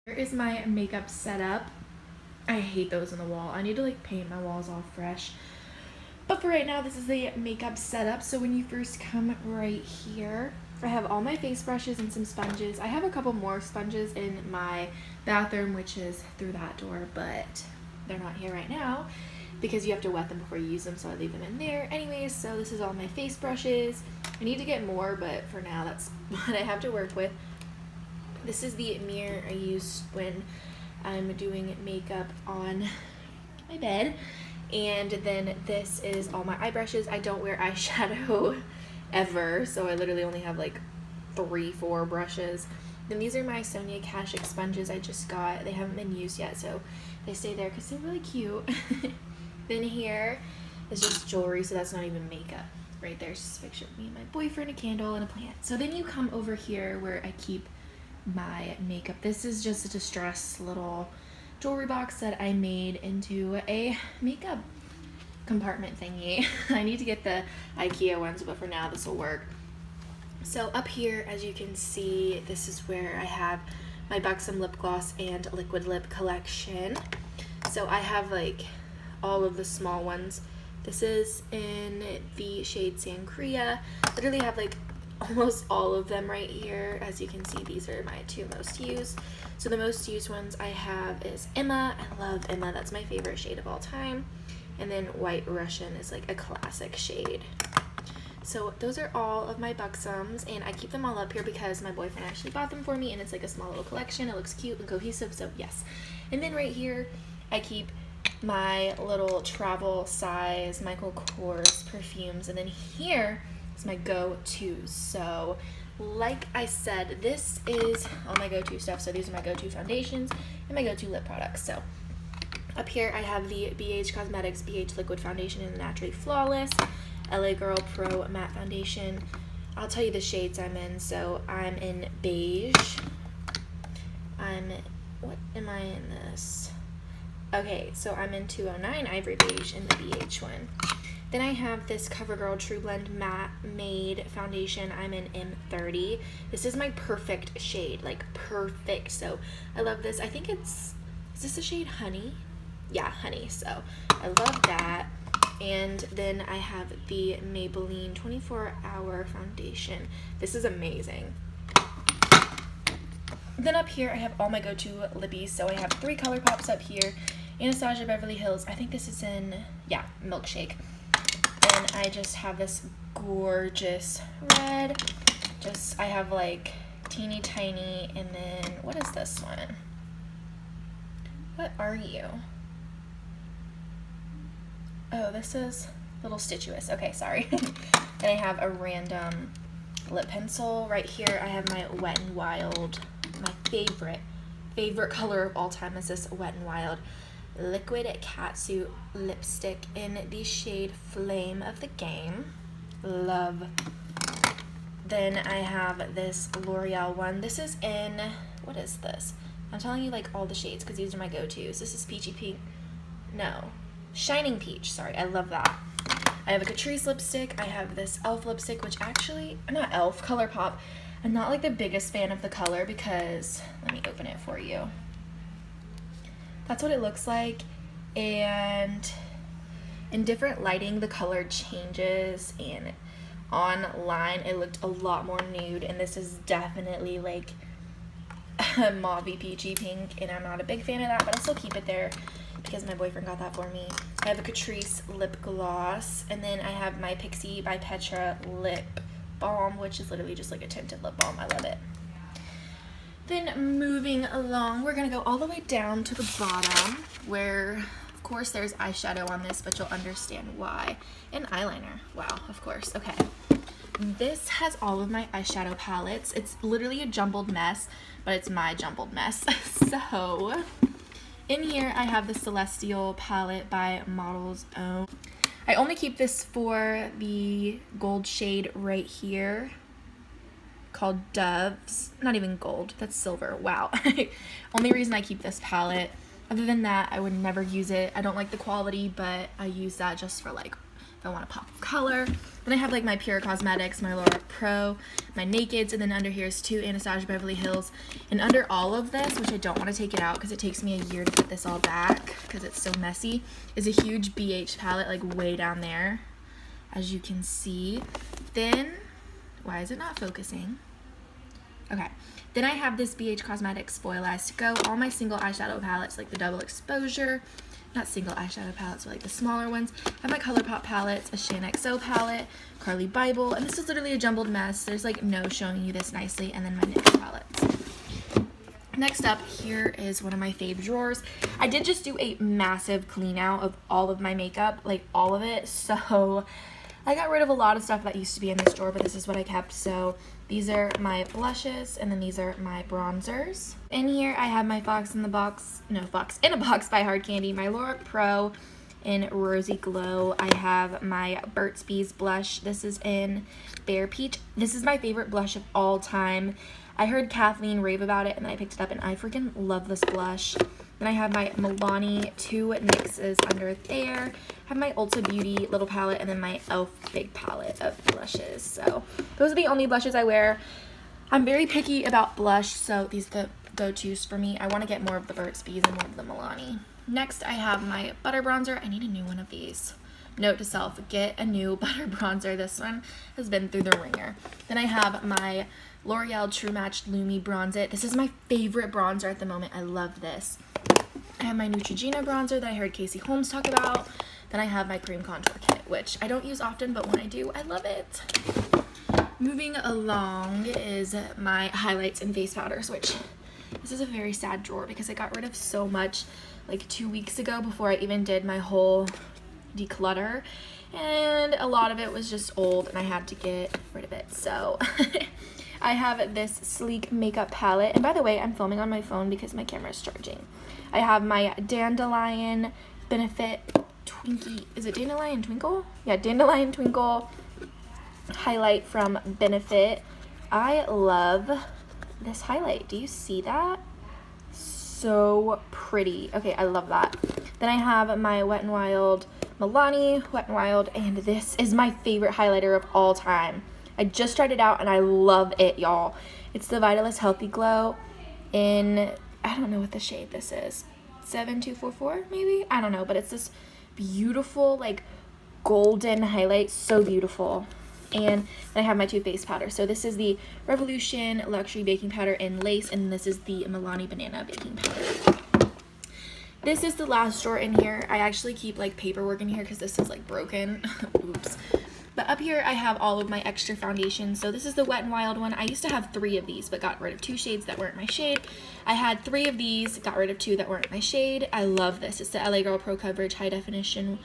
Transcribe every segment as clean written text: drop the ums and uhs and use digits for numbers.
Here is my makeup setup. I hate those on the wall. I need to like paint my walls all fresh. But for right now, this is the makeup setup. So when you first come right here, I have all my face brushes and some sponges. I have a couple more sponges in my bathroom, which is through that door, but they're not here right now because you have to wet them before you use them, so I leave them in there. Anyways, so this is all my face brushes. I need to get more, but for now, that's what I have to work with. This is the mirror I use when I'm doing makeup on my bed. And then this is all my eye brushes. I don't wear eyeshadow ever, so I literally only have like 3-4 brushes. Then these are my Sonia Kashuk sponges I just got. They haven't been used yet, so they stay there because they're really cute. Then here is just jewelry, so that's not even makeup. Right there's just a picture of me and my boyfriend, a candle, and a plant. So then you come over here where I keep my makeup. This is just a distressed little jewelry box that I made into a makeup compartment thingy. I need to get the IKEA ones, but for now this will work. So up here, as you can see, this is where I have my Buxom lip gloss and liquid lip collection. So I have like all of the small ones. This is in the shade Sangria. Literally have like almost all of them right here. As you can see, these are my 2 most used. So the most used ones I have is Emma. I love Emma. That's my favorite shade of all time. And then White Russian is like a classic shade. So those are all of my Buxoms, and I keep them all up here because my boyfriend actually bought them for me, and it's like a small little collection. It looks cute and cohesive, so yes. And then right here, I keep my little travel size Michael Kors perfumes, and then here is my go-tos. So like I said, this is all my go-to stuff. So these are my go-to foundations and my go-to lip products. So up here I have the BH Cosmetics BH Liquid Foundation in Naturally Flawless, LA Girl Pro Matte Foundation. I'll tell you the shades I'm in. So I'm in beige. What am I in this? Okay, so I'm in 209 Ivory Beige in the BH one. Then I have this CoverGirl True Blend Matte Made Foundation. I'm in M30. This is my perfect shade, like perfect. So I love this. I think is this the shade Honey? Yeah, Honey. So I love that. And then I have the Maybelline 24-Hour Foundation. This is amazing. Then up here I have all my go-to lippies. So I have 3 color pops up here. Anastasia Beverly Hills. I think this is in, yeah, Milkshake. And I just have this gorgeous red. I have like teeny tiny, and then what is this one? What are you? Oh, this is Little Stituous. Okay, sorry. Then I have a random lip pencil. Right here I have my Wet n Wild. My favorite color of all time is this Wet n Wild liquid catsuit lipstick in the shade Flame of the Game. Love. Then I have this L'Oreal one. This is in, what is this? I'm telling you like all the shades because these are my go-tos. This is Peachy Pink. No. Shining Peach. Sorry, I love that. I have a Catrice lipstick. I have this e.l.f. lipstick, which actually, not e.l.f., ColourPop. I'm not like the biggest fan of the color because, let me open it for you. That's what it looks like, and in different lighting the color changes, and online it looked a lot more nude, and this is definitely like a mauvey peachy pink, and I'm not a big fan of that, but I'll still keep it there because my boyfriend got that for me. I have a Catrice lip gloss, and then I have my Pixie by Petra lip balm, which is literally just like a tinted lip balm. I love it. Then moving along, we're gonna go all the way down to the bottom where, of course, there's eyeshadow on this, but you'll understand why. And eyeliner. Wow, of course. Okay. This has all of my eyeshadow palettes. It's literally a jumbled mess, but it's my jumbled mess. So in here, I have the Celestial palette by Model's Own. I only keep this for the gold shade right here, called Doves. Not even gold, that's silver. Wow. Only reason I keep this palette. Other than that, I would never use it. I don't like the quality, but I use that just for like if I want to pop of color. Then I have like my Pure Cosmetics, my Laura Pro, my Nakeds, and then under here is 2 Anastasia Beverly Hills. And under all of this, which I don't want to take it out because it takes me a year to put this all back because it's so messy, is a huge BH palette like way down there, as you can see. Then, why is it not focusing? Okay. Then I have this BH Cosmetics Foil Eyes to Go. All my single eyeshadow palettes, like the double exposure, not single eyeshadow palettes, but like the smaller ones. I have my ColourPop palettes, a Xoxo palette, Carly Bible, and this is literally a jumbled mess. There's like no showing you this nicely, and then my NYX palettes. Next up, here is one of my fave drawers. I did just do a massive clean out of all of my makeup, like all of it, so I got rid of a lot of stuff that used to be in this drawer, but this is what I kept. So these are my blushes, and then these are my bronzers. In here, I have my Fox in a Box by Hard Candy, my Laura Pro in Rosy Glow. I have my Burt's Bees blush. This is in Bare Peach. This is my favorite blush of all time. I heard Kathleen rave about it, and then I picked it up, and I freaking love this blush. Then I have my Milani 2 NYXs under there. I have my Ulta Beauty little palette, and then my e.l.f. big palette of blushes. So those are the only blushes I wear. I'm very picky about blush, so these are the go-tos for me. I want to get more of the Burt's Bees and more of the Milani. Next, I have my butter bronzer. I need a new one of these. Note to self, get a new butter bronzer. This one has been through the ringer. Then I have my L'Oreal True Match Lumi Bronze It. This is my favorite bronzer at the moment. I love this. I have my Neutrogena bronzer that I heard Casey Holmes talk about. Then I have my cream contour kit, which I don't use often, but when I do, I love it. Moving along is my highlights and face powders, which this is a very sad drawer because I got rid of so much like 2 weeks ago before I even did my whole declutter, and a lot of it was just old and I had to get rid of it. So I have this sleek makeup palette, and by the way, I'm filming on my phone because my camera is charging. I have my Dandelion Benefit Twinkie, is it Dandelion Twinkle? Yeah, Dandelion Twinkle highlight from Benefit. I love this highlight. Do you see that? So pretty. Okay, I love that. Then I have my Wet n Wild Milani Wet n Wild, and this is my favorite highlighter of all time. I just tried it out and I love it, y'all. It's the Vitalist Healthy Glow in, I don't know what the shade this is, 7244 maybe? I don't know, but it's this beautiful like golden highlight, so beautiful. And then I have my two face powder. So this is the Revolution Luxury Baking Powder in Lace, and this is the Milani Banana Baking Powder. This is the last drawer in here. I actually keep like paperwork in here because this is like broken. Oops. But up here I have all of my extra foundations. So this is the Wet n Wild one. I used to have 3 of these, but got rid of 2 shades that weren't my shade. I had 3 of these, got rid of 2 that weren't my shade. I love this. It's the LA Girl Pro Coverage High Definition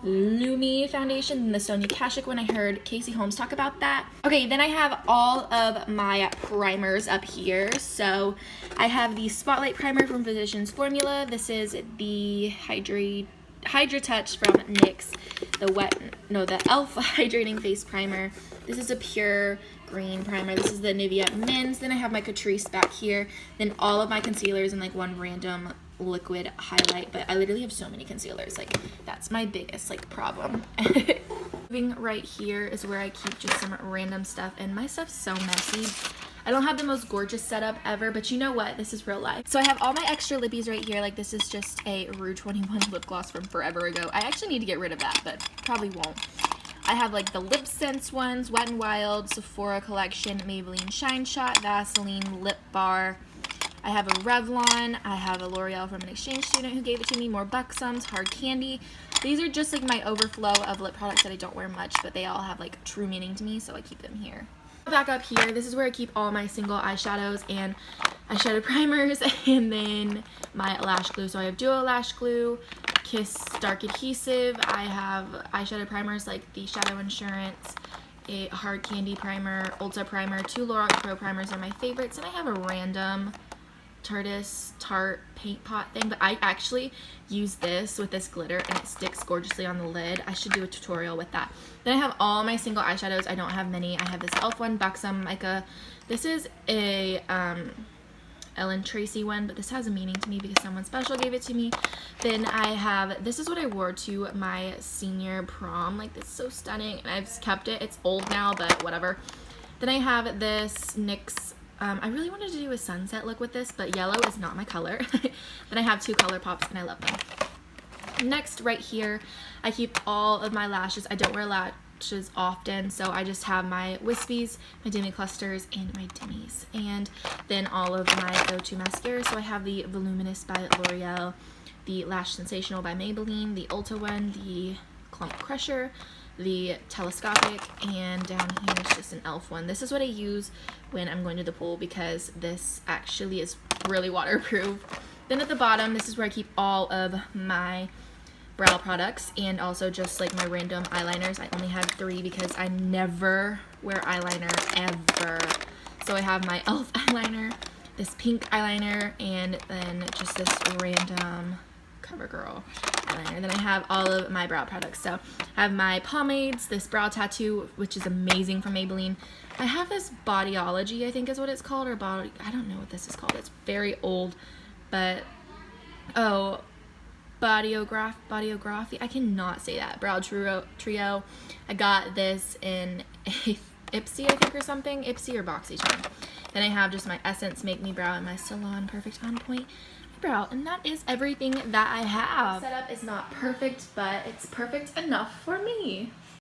Lumi foundation, and the Sonia Kashuk one. I heard Casey Holmes talk about that. Okay, then I have all of my primers up here. So I have the Spotlight Primer from Physicians Formula. This is the Hydra Touch from NYX, the e.l.f. Hydrating Face Primer. This is a pure green primer. This is the Nivea Men's. Then I have my Catrice back here. Then all of my concealers and like one random liquid highlight, but I literally have so many concealers. Like, that's my biggest like problem. Moving right here is where I keep just some random stuff, and my stuff's so messy. I don't have the most gorgeous setup ever, but you know what? This is real life. So I have all my extra lippies right here. Like, this is just a Rue 21 lip gloss from forever ago. I actually need to get rid of that, but probably won't. I have like the Lip Sense ones, Wet n Wild, Sephora Collection, Maybelline Shine Shot, Vaseline Lip Bar. I have a Revlon. I have a L'Oreal from an exchange student who gave it to me. More Buxom's, Hard Candy. These are just like my overflow of lip products that I don't wear much, but they all have like true meaning to me, so I keep them here. Back up here, this is where I keep all my single eyeshadows and eyeshadow primers, and then my lash glue. So I have Duo Lash Glue, Kiss Dark Adhesive. I have eyeshadow primers like the Shadow Insurance, a Hard Candy primer, Ulta primer, 2 Lorac Pro primers are my favorites, and I have a random Tarte paint pot thing, but I actually use this with this glitter and it sticks gorgeously on the lid. I should do a tutorial with that. Then I have all my single eyeshadows. I don't have many. I have this e.l.f. one, Buxom Mica. This is a Ellen Tracy one, but this has a meaning to me because someone special gave it to me. Then I have, this is what I wore to my senior prom. Like, this is so stunning, and I've kept it. It's old now, but whatever. Then I have this NYX, I really wanted to do a sunset look with this, but yellow is not my color. Then I have 2 Color Pops, and I love them. Next, right here, I keep all of my lashes. I don't wear lashes often, so I just have my wispies, my demi clusters, and my dimmies. And then all of my go-to mascaras. So I have the Voluminous by L'Oreal, the Lash Sensational by Maybelline, the Ulta one, the Clump Crusher, the Telescopic, and down here is just an e.l.f. one. This is what I use when I'm going to the pool because this actually is really waterproof. Then at the bottom, this is where I keep all of my brow products and also just like my random eyeliners. I only have 3 because I never wear eyeliner ever. So I have my e.l.f. eyeliner, this pink eyeliner, and then just this random CoverGirl eyeliner. And then I have all of my brow products. So I have my pomades, this brow tattoo, which is amazing from Maybelline. I have this Bodyology, I think is what it's called, or I don't know what this is called. It's very old, but Bodyography. I cannot say that. Brow Trio. I got this in Ipsy, I think, or something. Ipsy or BoxyCharm. Then I have just my Essence Make Me Brow and my Salon Perfect On Point brow, and that is everything that I have. The setup is not perfect, but it's perfect enough for me.